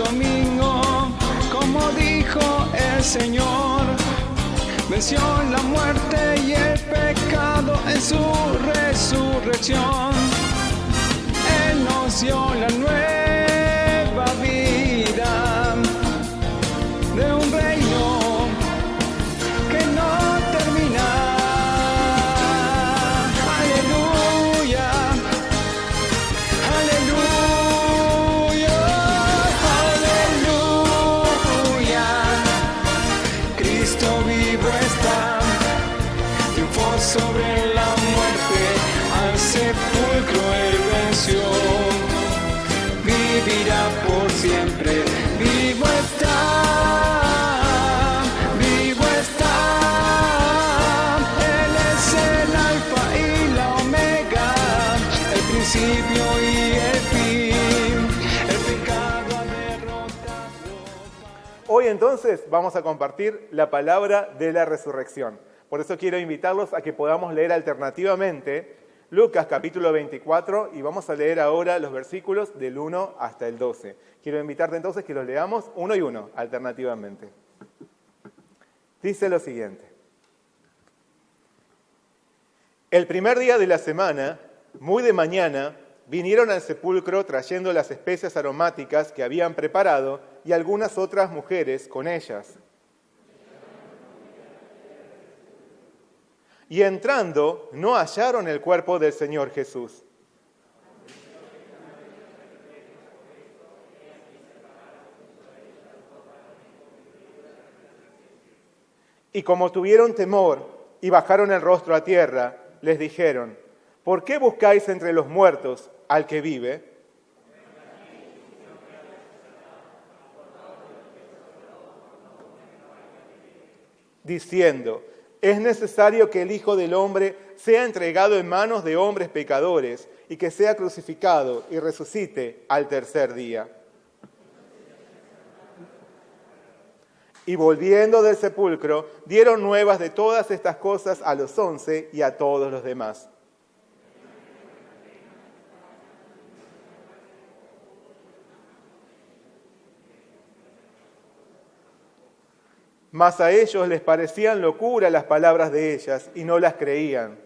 domingo, como dijo el Señor, venció la muerte y el pecado en su resurrección. Él nos dio la nueva vida de un reino que no termina. Aleluya, aleluya, aleluya. Cristo vivo está, triunfó sobre la muerte, al sepulcro él venció. Vivirá por siempre, vivo está, vivo está. Él es el alfa y la omega, el principio y el fin, el pecado ha derrotado. Hoy entonces vamos a compartir la palabra de la resurrección. Por eso quiero invitarlos a que podamos leer alternativamente Lucas capítulo 24 y vamos a leer ahora los versículos del 1 hasta el 12. Quiero invitarte entonces que los leamos uno y uno, alternativamente. Dice lo siguiente. El primer día de la semana, muy de mañana, vinieron al sepulcro trayendo las especias aromáticas que habían preparado y algunas otras mujeres con ellas. Y entrando, no hallaron el cuerpo del Señor Jesús. Y como tuvieron temor y bajaron el rostro a tierra, les dijeron: ¿por qué buscáis entre los muertos al que vive? Diciendo: es necesario que el Hijo del Hombre sea entregado en manos de hombres pecadores y que sea crucificado y resucite al tercer día. Y volviendo del sepulcro, dieron nuevas de todas estas cosas a los 11 y a todos los demás. Mas a ellos les parecían locura las palabras de ellas y no las creían.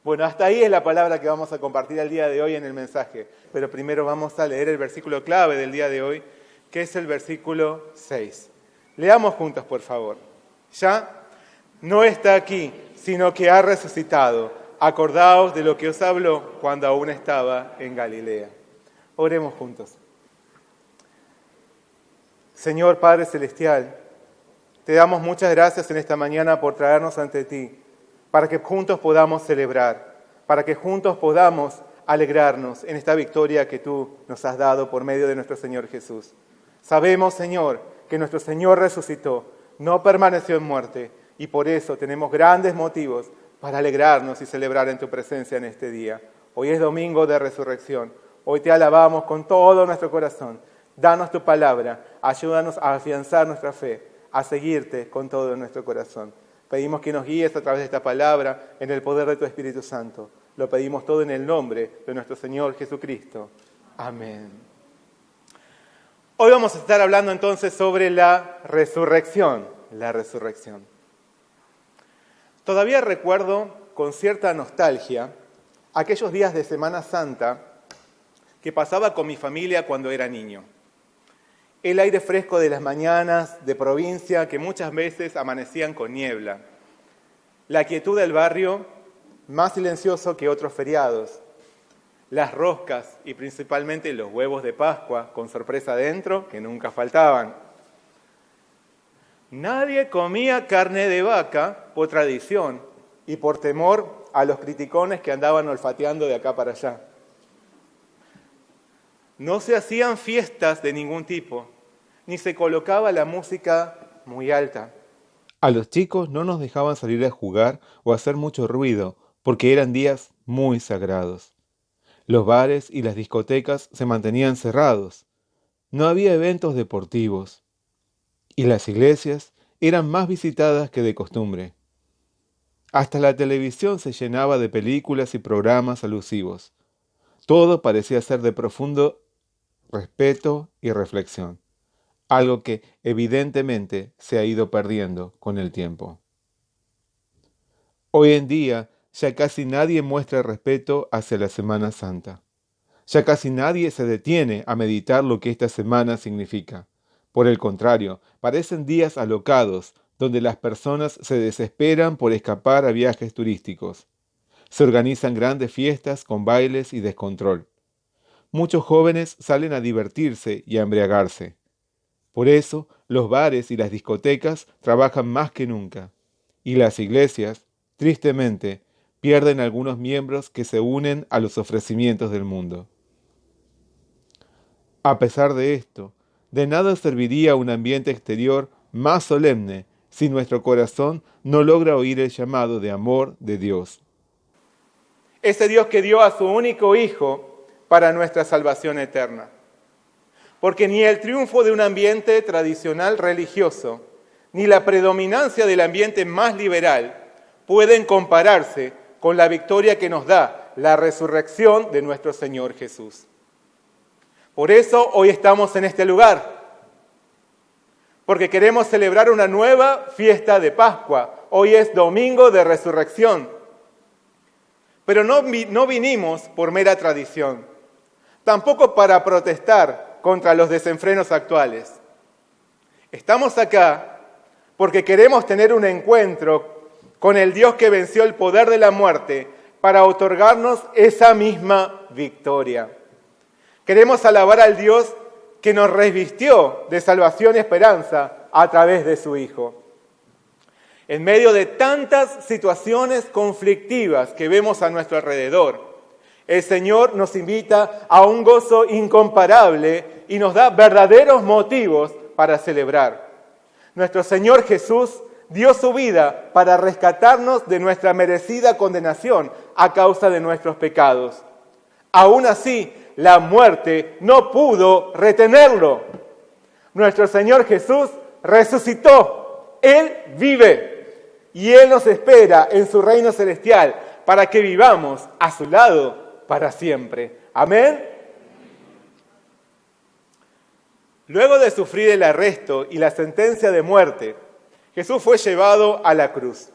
Bueno, hasta ahí es la palabra que vamos a compartir el día de hoy en el mensaje. Pero primero vamos a leer el versículo clave del día de hoy, que es el versículo 6. Leamos juntos, por favor. Ya no está aquí, sino que ha resucitado. Acordaos de lo que os habló cuando aún estaba en Galilea. Oremos juntos. Señor Padre Celestial, te damos muchas gracias en esta mañana por traernos ante ti, para que juntos podamos celebrar, para que juntos podamos alegrarnos en esta victoria que tú nos has dado por medio de nuestro Señor Jesús. Sabemos, Señor, que nuestro Señor resucitó, no permaneció en muerte, y por eso tenemos grandes motivos para alegrarnos y celebrar en tu presencia en este día. Hoy es domingo de resurrección. Hoy te alabamos con todo nuestro corazón. Danos tu palabra. Ayúdanos a afianzar nuestra fe, a seguirte con todo nuestro corazón. Pedimos que nos guíes a través de esta palabra en el poder de tu Espíritu Santo. Lo pedimos todo en el nombre de nuestro Señor Jesucristo. Amén. Hoy vamos a estar hablando entonces sobre la resurrección. La resurrección. Todavía recuerdo con cierta nostalgia aquellos días de Semana Santa que pasaba con mi familia cuando era niño. El aire fresco de las mañanas de provincia que muchas veces amanecían con niebla. La quietud del barrio, más silencioso que otros feriados. Las roscas y principalmente los huevos de Pascua con sorpresa dentro que nunca faltaban. Nadie comía carne de vaca por tradición y por temor a los criticones que andaban olfateando de acá para allá. No se hacían fiestas de ningún tipo, ni se colocaba la música muy alta. A los chicos no nos dejaban salir a jugar o hacer mucho ruido, porque eran días muy sagrados. Los bares y las discotecas se mantenían cerrados. No había eventos deportivos. Y las iglesias eran más visitadas que de costumbre. Hasta la televisión se llenaba de películas y programas alusivos. Todo parecía ser de profundo respeto y reflexión, algo que evidentemente se ha ido perdiendo con el tiempo. Hoy en día ya casi nadie muestra respeto hacia la Semana Santa. Ya casi nadie se detiene a meditar lo que esta semana significa. Por el contrario, parecen días alocados, donde las personas se desesperan por escapar a viajes turísticos. Se organizan grandes fiestas con bailes y descontrol. Muchos jóvenes salen a divertirse y a embriagarse. Por eso, los bares y las discotecas trabajan más que nunca. Y las iglesias, tristemente, pierden algunos miembros que se unen a los ofrecimientos del mundo. A pesar de esto, de nada serviría un ambiente exterior más solemne si nuestro corazón no logra oír el llamado de amor de Dios. Ese Dios que dio a su único Hijo para nuestra salvación eterna. Porque ni el triunfo de un ambiente tradicional religioso, ni la predominancia del ambiente más liberal pueden compararse con la victoria que nos da la resurrección de nuestro Señor Jesús. Por eso hoy estamos en este lugar, porque queremos celebrar una nueva fiesta de Pascua. Hoy es Domingo de Resurrección. Pero no vinimos por mera tradición, tampoco para protestar contra los desenfrenos actuales. Estamos acá porque queremos tener un encuentro con el Dios que venció el poder de la muerte para otorgarnos esa misma victoria. Queremos alabar al Dios que nos revistió de salvación y esperanza a través de su Hijo. En medio de tantas situaciones conflictivas que vemos a nuestro alrededor, el Señor nos invita a un gozo incomparable y nos da verdaderos motivos para celebrar. Nuestro Señor Jesús dio su vida para rescatarnos de nuestra merecida condenación a causa de nuestros pecados. Aún así, la muerte no pudo retenerlo. Nuestro Señor Jesús resucitó. Él vive y Él nos espera en su reino celestial para que vivamos a su lado para siempre. Amén. Luego de sufrir el arresto y la sentencia de muerte, Jesús fue llevado a la cruz.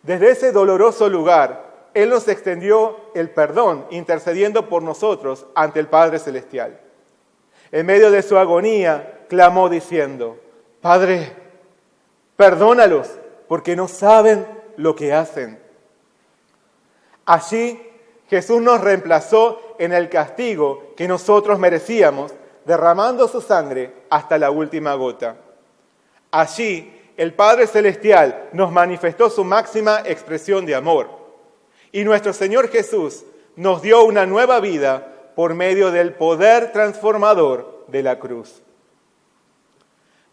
Desde ese doloroso lugar, Él nos extendió el perdón, intercediendo por nosotros ante el Padre Celestial. En medio de su agonía, clamó diciendo: Padre, perdónalos, porque no saben lo que hacen. Allí, Jesús nos reemplazó en el castigo que nosotros merecíamos, derramando su sangre hasta la última gota. Allí, el Padre Celestial nos manifestó su máxima expresión de amor. Y nuestro Señor Jesús nos dio una nueva vida por medio del poder transformador de la cruz.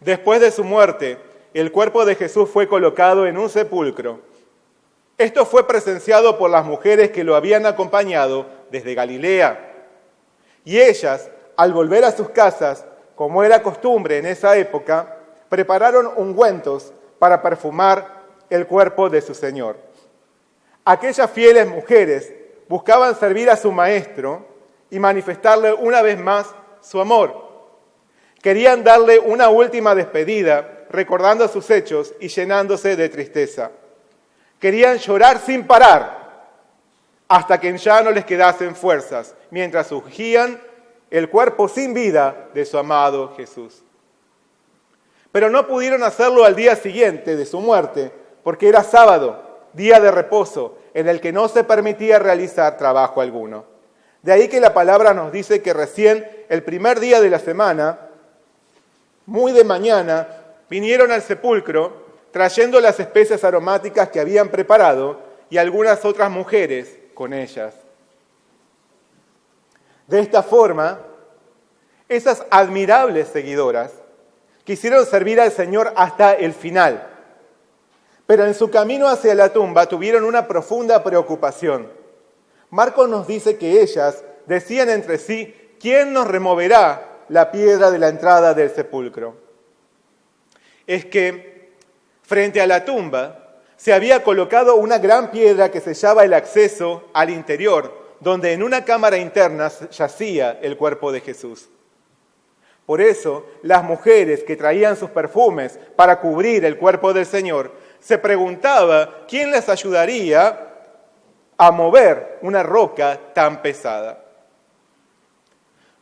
Después de su muerte, el cuerpo de Jesús fue colocado en un sepulcro. Esto fue presenciado por las mujeres que lo habían acompañado desde Galilea. Y ellas, al volver a sus casas, como era costumbre en esa época, prepararon ungüentos para perfumar el cuerpo de su Señor. Aquellas fieles mujeres buscaban servir a su Maestro y manifestarle una vez más su amor. Querían darle una última despedida, recordando sus hechos y llenándose de tristeza. Querían llorar sin parar, hasta que ya no les quedasen fuerzas, mientras ungían el cuerpo sin vida de su amado Jesús. Pero no pudieron hacerlo al día siguiente de su muerte, porque era sábado, día de reposo, en el que no se permitía realizar trabajo alguno. De ahí que la palabra nos dice que recién el primer día de la semana, muy de mañana, vinieron al sepulcro trayendo las especias aromáticas que habían preparado y algunas otras mujeres con ellas. De esta forma, esas admirables seguidoras quisieron servir al Señor hasta el final. Pero en su camino hacia la tumba tuvieron una profunda preocupación. Marcos nos dice que ellas decían entre sí: ¿quién nos removerá la piedra de la entrada del sepulcro? Es que Frente a la tumba se había colocado una gran piedra que sellaba el acceso al interior, donde en una cámara interna yacía el cuerpo de Jesús. Por eso, las mujeres que traían sus perfumes para cubrir el cuerpo del Señor se preguntaba quién les ayudaría a mover una roca tan pesada.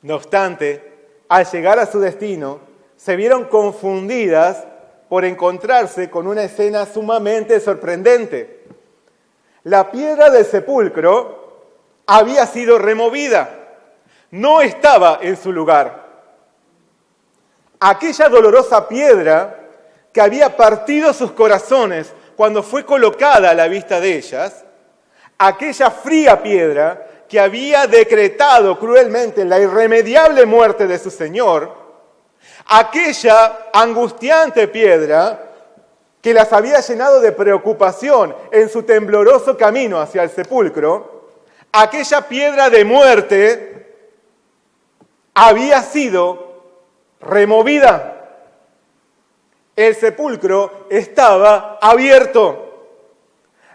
No obstante, al llegar a su destino, se vieron confundidas por encontrarse con una escena sumamente sorprendente. La piedra del sepulcro había sido removida, no estaba en su lugar. Aquella dolorosa piedra que había partido sus corazones cuando fue colocada a la vista de ellas, aquella fría piedra que había decretado cruelmente la irremediable muerte de su Señor, aquella angustiante piedra que las había llenado de preocupación en su tembloroso camino hacia el sepulcro, aquella piedra de muerte había sido removida. El sepulcro estaba abierto.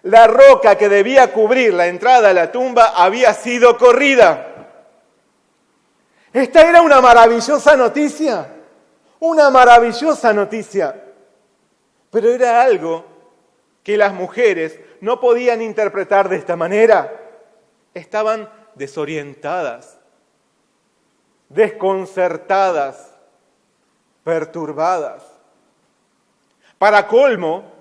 La roca que debía cubrir la entrada a la tumba había sido corrida. Esta era una maravillosa noticia. Una maravillosa noticia. Pero era algo que las mujeres no podían interpretar de esta manera. Estaban desorientadas, desconcertadas, perturbadas. Para colmo,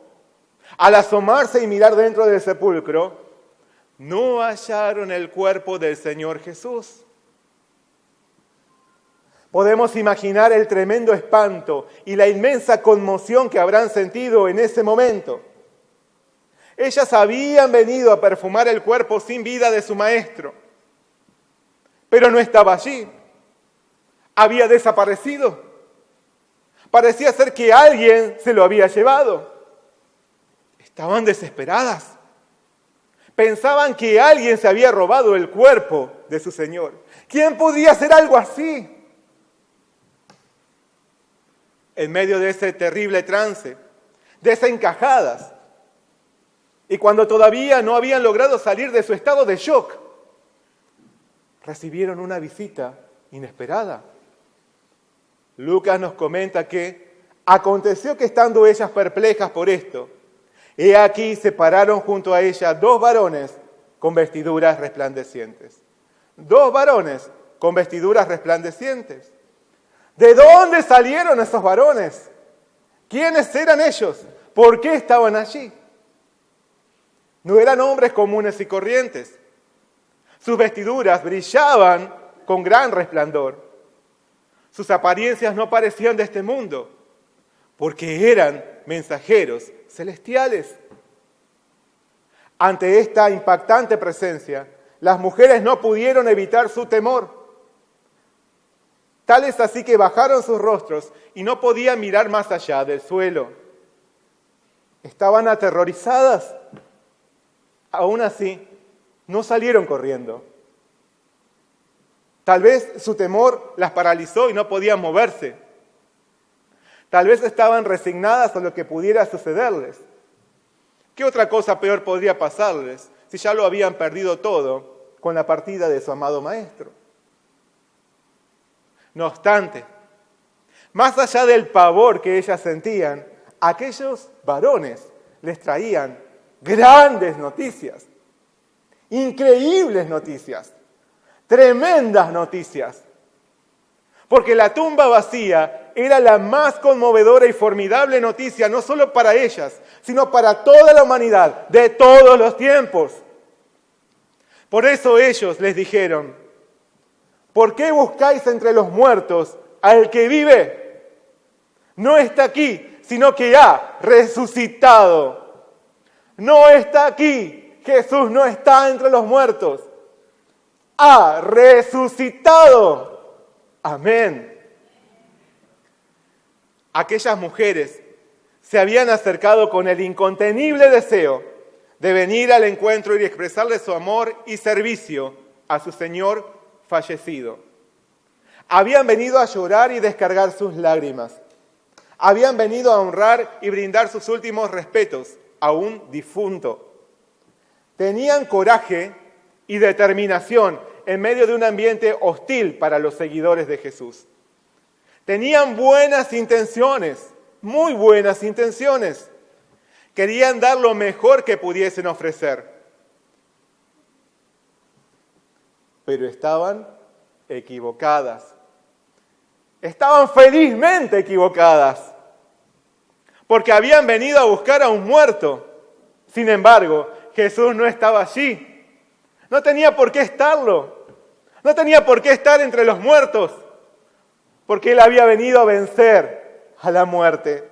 al asomarse y mirar dentro del sepulcro, no hallaron el cuerpo del Señor Jesús. Podemos imaginar el tremendo espanto y la inmensa conmoción que habrán sentido en ese momento. Ellas habían venido a perfumar el cuerpo sin vida de su maestro, pero no estaba allí. Había desaparecido. Parecía ser que alguien se lo había llevado. Estaban desesperadas. Pensaban que alguien se había robado el cuerpo de su Señor. ¿Quién podía hacer algo así? En medio de ese terrible trance, desencajadas, y cuando todavía no habían logrado salir de su estado de shock, recibieron una visita inesperada. Lucas nos comenta que aconteció que estando ellas perplejas por esto, he aquí se pararon junto a ella 2 varones con vestiduras resplandecientes. 2 varones con vestiduras resplandecientes. ¿De dónde salieron esos varones? ¿Quiénes eran ellos? ¿Por qué estaban allí? No eran hombres comunes y corrientes. Sus vestiduras brillaban con gran resplandor. Sus apariencias no parecían de este mundo, porque eran mensajeros celestiales. Ante esta impactante presencia, las mujeres no pudieron evitar su temor. Tal es así que bajaron sus rostros y no podían mirar más allá del suelo. Estaban aterrorizadas. Aún así, no salieron corriendo. Tal vez su temor las paralizó y no podían moverse. Tal vez estaban resignadas a lo que pudiera sucederles. ¿Qué otra cosa peor podría pasarles si ya lo habían perdido todo con la partida de su amado Maestro? No obstante, más allá del pavor que ellas sentían, aquellos varones les traían grandes noticias, increíbles noticias, tremendas noticias. Porque la tumba vacía era la más conmovedora y formidable noticia, no solo para ellas, sino para toda la humanidad de todos los tiempos. Por eso ellos les dijeron: ¿por qué buscáis entre los muertos al que vive? No está aquí, sino que ha resucitado. No está aquí, Jesús no está entre los muertos. Ha resucitado. Amén. Aquellas mujeres se habían acercado con el incontenible deseo de venir al encuentro y expresarle su amor y servicio a su Señor fallecido. Habían venido a llorar y descargar sus lágrimas. Habían venido a honrar y brindar sus últimos respetos a un difunto. Tenían coraje y determinación en medio de un ambiente hostil para los seguidores de Jesús. Tenían buenas intenciones, muy buenas intenciones. Querían dar lo mejor que pudiesen ofrecer. Pero estaban equivocadas. Estaban felizmente equivocadas. Porque habían venido a buscar a un muerto. Sin embargo, Jesús no estaba allí. No tenía por qué estarlo. No tenía por qué estar entre los muertos. Porque Él había venido a vencer a la muerte.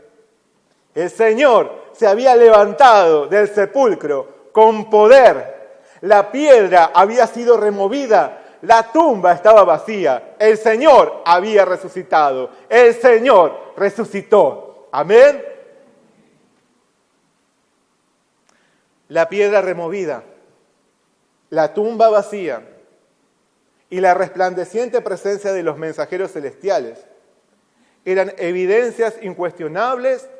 El Señor se había levantado del sepulcro con poder. La piedra había sido removida. La tumba estaba vacía. El Señor había resucitado. El Señor resucitó. Amén. La piedra removida, la tumba vacía y la resplandeciente presencia de los mensajeros celestiales eran evidencias incuestionables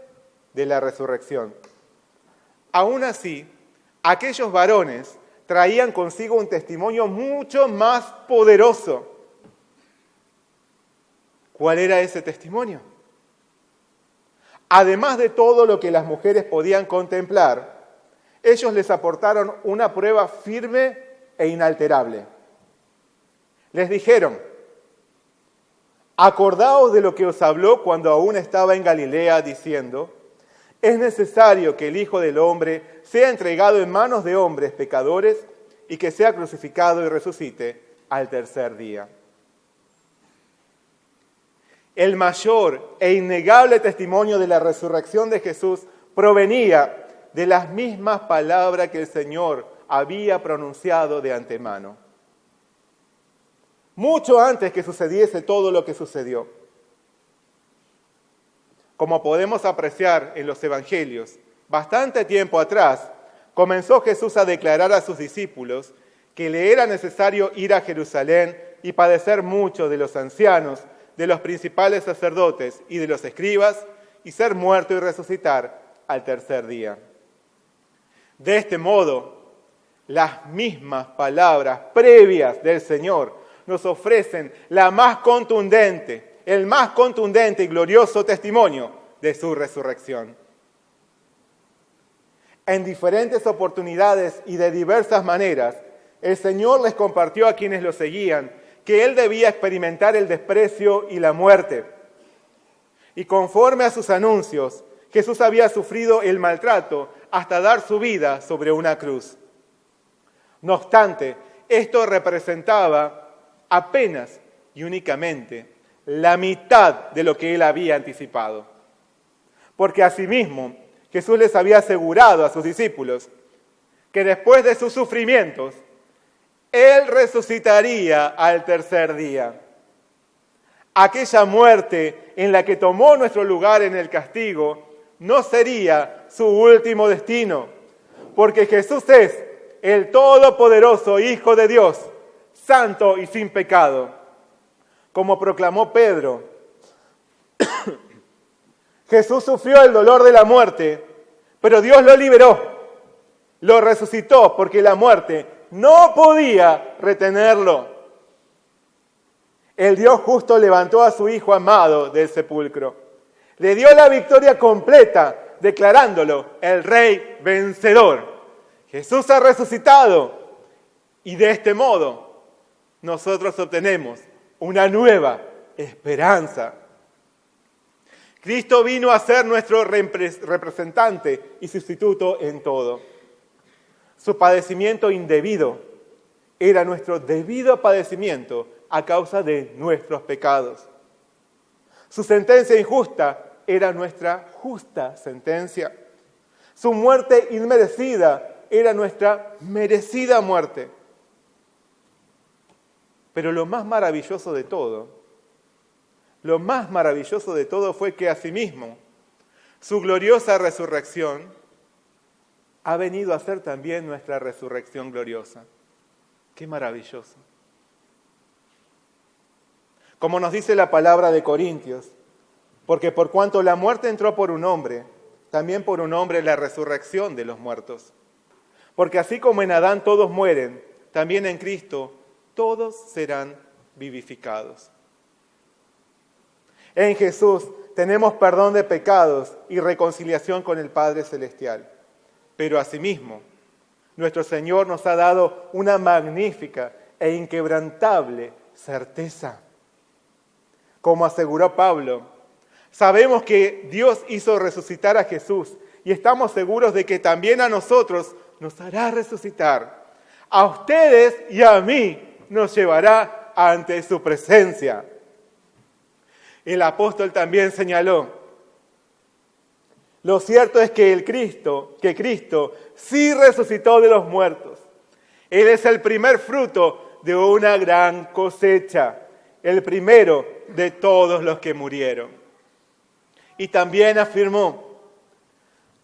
de la resurrección. Aún así, aquellos varones traían consigo un testimonio mucho más poderoso. ¿Cuál era ese testimonio? Además de todo lo que las mujeres podían contemplar, ellos les aportaron una prueba firme e inalterable. Les dijeron: acordaos de lo que os habló cuando aún estaba en Galilea, diciendo: es necesario que el Hijo del Hombre sea entregado en manos de hombres pecadores y que sea crucificado y resucite al tercer día. El mayor e innegable testimonio de la resurrección de Jesús provenía de las mismas palabras que el Señor había pronunciado de antemano. Mucho antes que sucediese todo lo que sucedió. Como podemos apreciar en los Evangelios, bastante tiempo atrás comenzó Jesús a declarar a sus discípulos que le era necesario ir a Jerusalén y padecer mucho de los ancianos, de los principales sacerdotes y de los escribas, y ser muerto y resucitar al tercer día. De este modo, las mismas palabras previas del Señor nos ofrecen el más contundente y glorioso testimonio de su resurrección. En diferentes oportunidades y de diversas maneras, el Señor les compartió a quienes lo seguían que Él debía experimentar el desprecio y la muerte. Y conforme a sus anuncios, Jesús había sufrido el maltrato hasta dar su vida sobre una cruz. No obstante, esto representaba apenas y únicamente la mitad de lo que Él había anticipado. Porque asimismo, Jesús les había asegurado a sus discípulos que después de sus sufrimientos, Él resucitaría al tercer día. Aquella muerte en la que tomó nuestro lugar en el castigo no sería su último destino, porque Jesús es el todopoderoso Hijo de Dios, santo y sin pecado. Como proclamó Pedro, Jesús sufrió el dolor de la muerte, pero Dios lo liberó, lo resucitó porque la muerte no podía retenerlo. El Dios justo levantó a su Hijo amado del sepulcro. Le dio la victoria completa, declarándolo el Rey vencedor. Jesús ha resucitado y de este modo nosotros obtenemos una nueva esperanza. Cristo vino a ser nuestro representante y sustituto en todo. Su padecimiento indebido era nuestro debido padecimiento a causa de nuestros pecados. Su sentencia injusta era nuestra justa sentencia. Su muerte inmerecida era nuestra merecida muerte. Pero lo más maravilloso de todo fue que asimismo su gloriosa resurrección ha venido a ser también nuestra resurrección gloriosa. ¡Qué maravilloso! Como nos dice la palabra de Corintios, Porque por cuanto la muerte entró por un hombre, también por un hombre la resurrección de los muertos. Porque así como en Adán todos mueren, también en Cristo todos serán vivificados. En Jesús tenemos perdón de pecados y reconciliación con el Padre Celestial. Pero asimismo, nuestro Señor nos ha dado una magnífica e inquebrantable certeza. Como aseguró Pablo, sabemos que Dios hizo resucitar a Jesús y estamos seguros de que también a nosotros nos hará resucitar. A ustedes y a mí nos llevará ante su presencia. El apóstol también señaló, lo cierto es que Cristo sí resucitó de los muertos. Él es el primer fruto de una gran cosecha, el primero de todos los que murieron. Y también afirmó,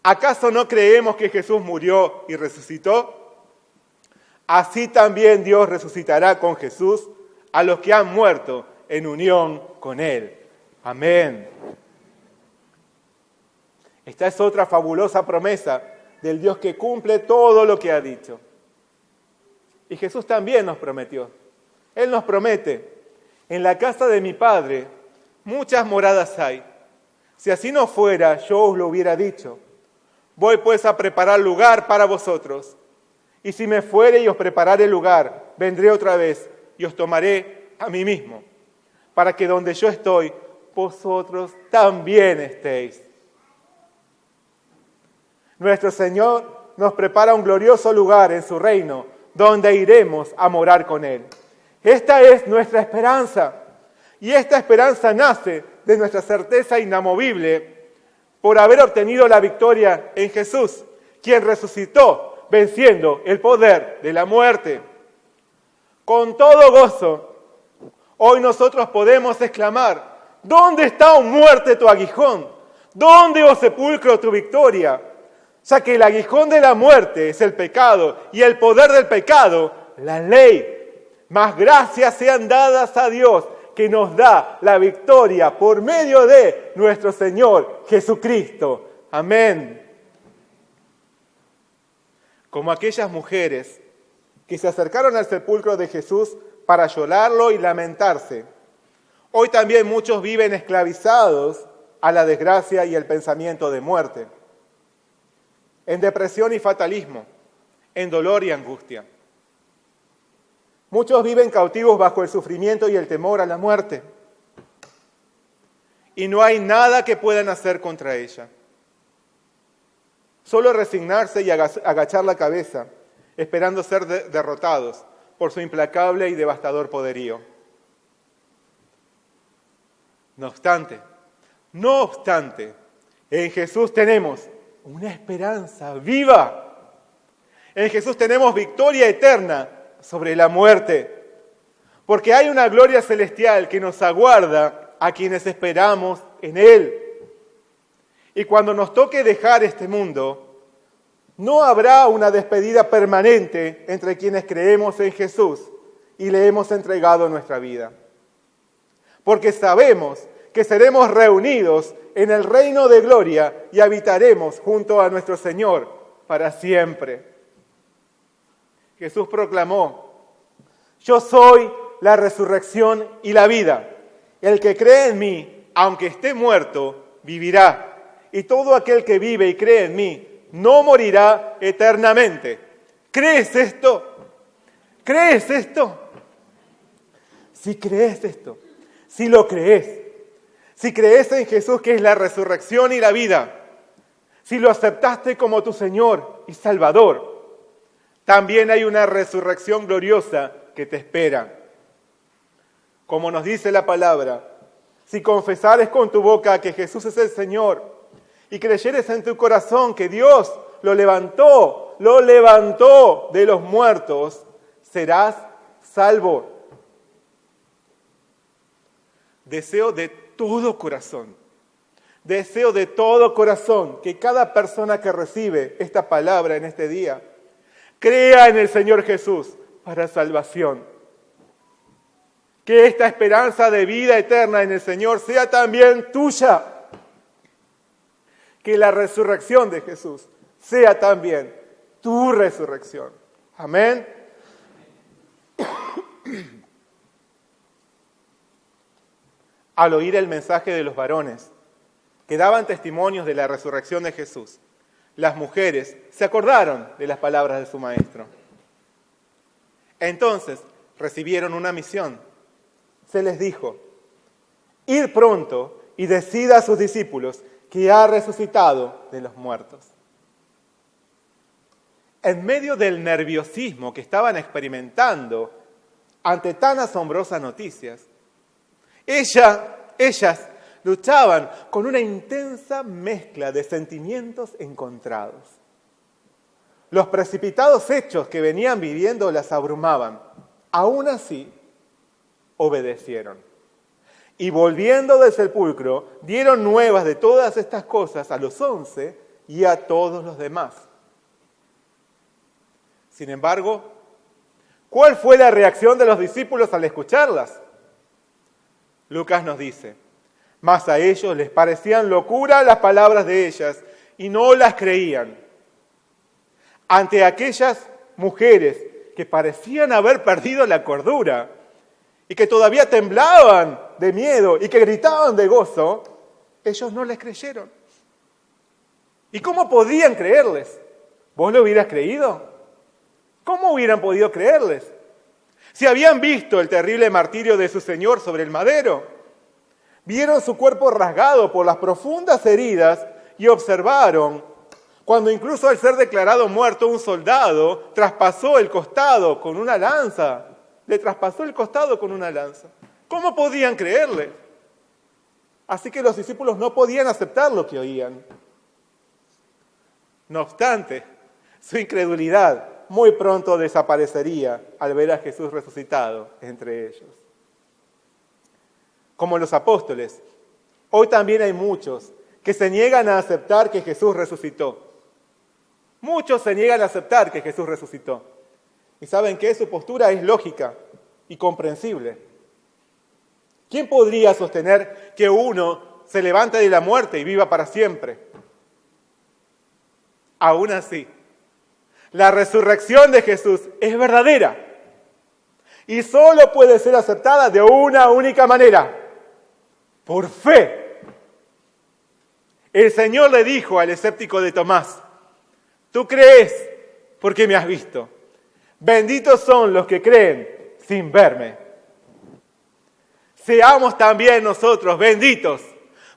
¿acaso no creemos que Jesús murió y resucitó? Así también Dios resucitará con Jesús a los que han muerto en unión con Él. Amén. Esta es otra fabulosa promesa del Dios que cumple todo lo que ha dicho. Y Jesús también nos prometió. Él nos promete, en la casa de mi Padre muchas moradas hay. Si así no fuera, yo os lo hubiera dicho. Voy pues a preparar lugar para vosotros. Y si me fuere y os prepararé lugar, vendré otra vez y os tomaré a mí mismo, para que donde yo estoy, vosotros también estéis. Nuestro Señor nos prepara un glorioso lugar en su reino, donde iremos a morar con Él. Esta es nuestra esperanza, y esta esperanza nace de nuestra certeza inamovible por haber obtenido la victoria en Jesús, quien resucitó, venciendo el poder de la muerte. Con todo gozo, hoy nosotros podemos exclamar, ¿dónde está, oh muerte, tu aguijón? ¿Dónde, oh sepulcro, tu victoria? Ya que el aguijón de la muerte es el pecado y el poder del pecado, la ley. Mas gracias sean dadas a Dios que nos da la victoria por medio de nuestro Señor Jesucristo. Amén. Como aquellas mujeres que se acercaron al sepulcro de Jesús para llorarlo y lamentarse, hoy también muchos viven esclavizados a la desgracia y el pensamiento de muerte, en depresión y fatalismo, en dolor y angustia. Muchos viven cautivos bajo el sufrimiento y el temor a la muerte, y no hay nada que puedan hacer contra ella. Solo resignarse y agachar la cabeza, esperando ser derrotados por su implacable y devastador poderío. No obstante, en Jesús tenemos una esperanza viva. En Jesús tenemos victoria eterna sobre la muerte, porque hay una gloria celestial que nos aguarda a quienes esperamos en Él. Y cuando nos toque dejar este mundo, no habrá una despedida permanente entre quienes creemos en Jesús y le hemos entregado nuestra vida. Porque sabemos que seremos reunidos en el reino de gloria y habitaremos junto a nuestro Señor para siempre. Jesús proclamó, yo soy la resurrección y la vida. El que cree en mí, aunque esté muerto, vivirá. Y todo aquel que vive y cree en mí, no morirá eternamente. ¿Crees esto? ¿Crees esto? Si crees esto, si lo crees, si crees en Jesús que es la resurrección y la vida, si lo aceptaste como tu Señor y Salvador, también hay una resurrección gloriosa que te espera. Como nos dice la palabra, si confesares con tu boca que Jesús es el Señor y creyeres en tu corazón que Dios lo levantó de los muertos, serás salvo. Deseo de todo corazón que cada persona que recibe esta palabra en este día crea en el Señor Jesús para salvación. Que esta esperanza de vida eterna en el Señor sea también tuya. Que la resurrección de Jesús sea también tu resurrección. Amén. Al oír el mensaje de los varones que daban testimonios de la resurrección de Jesús, las mujeres se acordaron de las palabras de su maestro. Entonces recibieron una misión. Se les dijo: id pronto y decid a sus discípulos que ha resucitado de los muertos. En medio del nerviosismo que estaban experimentando ante tan asombrosas noticias, ellas luchaban con una intensa mezcla de sentimientos encontrados. Los precipitados hechos que venían viviendo las abrumaban. Aún así, obedecieron. Y volviendo del sepulcro, dieron nuevas de todas estas cosas a los 11 y a todos los demás. Sin embargo, ¿cuál fue la reacción de los discípulos al escucharlas? Lucas nos dice: mas a ellos les parecían locura las palabras de ellas y no las creían. Ante aquellas mujeres que parecían haber perdido la cordura y que todavía temblaban de miedo y que gritaban de gozo, ellos no les creyeron. ¿Y cómo podían creerles? ¿Vos lo hubieras creído? ¿Cómo hubieran podido creerles? Si habían visto el terrible martirio de su Señor sobre el madero, vieron su cuerpo rasgado por las profundas heridas y observaron cuando incluso al ser declarado muerto un soldado traspasó el costado con una lanza. Le traspasó el costado con una lanza. ¿Cómo podían creerle? Así que los discípulos no podían aceptar lo que oían. No obstante, su incredulidad muy pronto desaparecería al ver a Jesús resucitado entre ellos. Como los apóstoles, hoy también hay muchos que se niegan a aceptar que Jesús resucitó. Muchos se niegan a aceptar que Jesús resucitó. ¿Y saben qué? Su postura es lógica y comprensible. ¿Quién podría sostener que uno se levante de la muerte y viva para siempre? Aún así, la resurrección de Jesús es verdadera y solo puede ser aceptada de una única manera: por fe. El Señor le dijo al escéptico de Tomás: tú crees porque me has visto. Benditos son los que creen sin verme. Seamos también nosotros benditos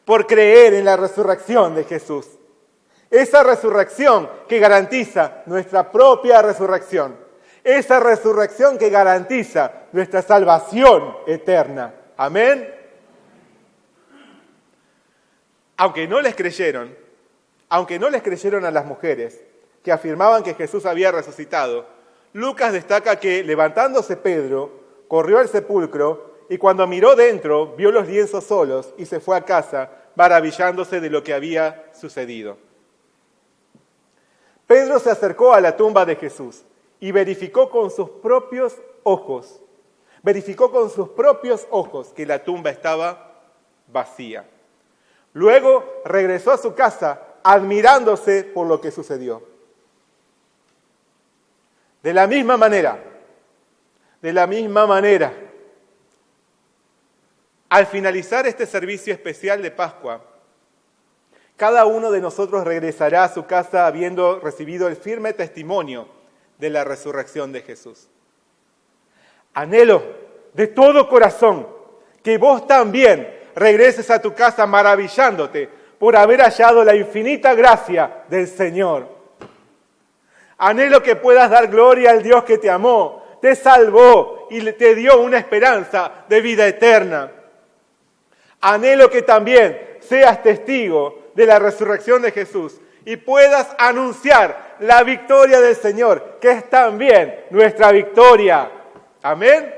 por creer en la resurrección de Jesús. Esa resurrección que garantiza nuestra propia resurrección. Esa resurrección que garantiza nuestra salvación eterna. Amén. Aunque no les creyeron a las mujeres que afirmaban que Jesús había resucitado, Lucas destaca que, levantándose Pedro, corrió al sepulcro y cuando miró dentro, vio los lienzos solos y se fue a casa, maravillándose de lo que había sucedido. Pedro se acercó a la tumba de Jesús y verificó con sus propios ojos que la tumba estaba vacía. Luego regresó a su casa admirándose por lo que sucedió. De la misma manera, al finalizar este servicio especial de Pascua, cada uno de nosotros regresará a su casa habiendo recibido el firme testimonio de la resurrección de Jesús. Anhelo de todo corazón que vos también regreses a tu casa maravillándote por haber hallado la infinita gracia del Señor. Anhelo que puedas dar gloria al Dios que te amó, te salvó y te dio una esperanza de vida eterna. Anhelo que también seas testigo de la resurrección de Jesús y puedas anunciar la victoria del Señor, que es también nuestra victoria. Amén.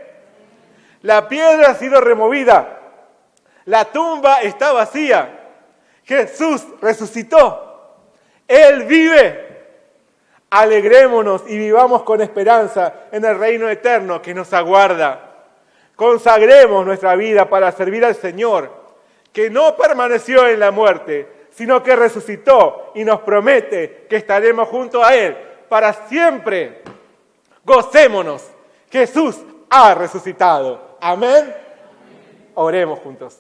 La piedra ha sido removida. La tumba está vacía. Jesús resucitó. Él vive. Alegrémonos y vivamos con esperanza en el reino eterno que nos aguarda. Consagremos nuestra vida para servir al Señor, que no permaneció en la muerte, sino que resucitó y nos promete que estaremos junto a Él para siempre. Gocémonos. Jesús ha resucitado. Amén. Oremos juntos.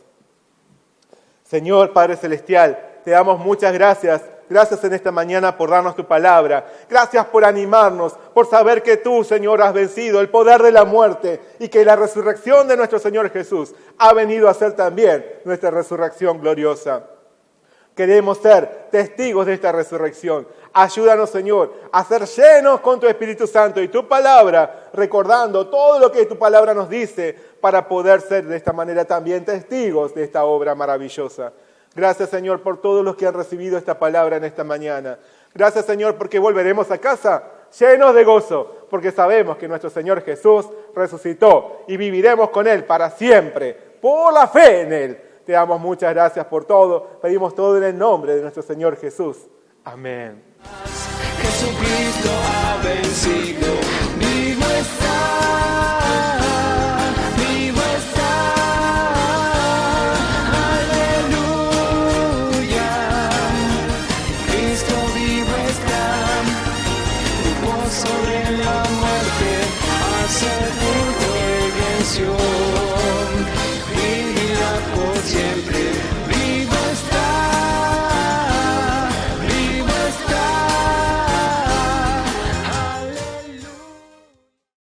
Señor Padre Celestial, te damos muchas gracias. Gracias en esta mañana por darnos tu palabra. Gracias por animarnos, por saber que tú, Señor, has vencido el poder de la muerte y que la resurrección de nuestro Señor Jesús ha venido a ser también nuestra resurrección gloriosa. Queremos ser testigos de esta resurrección. Ayúdanos, Señor, a ser llenos con tu Espíritu Santo y tu palabra, recordando todo lo que tu palabra nos dice para poder ser de esta manera también testigos de esta obra maravillosa. Gracias, Señor, por todos los que han recibido esta palabra en esta mañana. Gracias, Señor, porque volveremos a casa llenos de gozo, porque sabemos que nuestro Señor Jesús resucitó y viviremos con Él para siempre, por la fe en Él. Te damos muchas gracias por todo. Pedimos todo en el nombre de nuestro Señor Jesús. Amén. Jesucristo ha vencido. Vivo está, vivo está. Aleluya. Cristo vivo está. Triunfó sobre la muerte. Al sepulcro Él venció.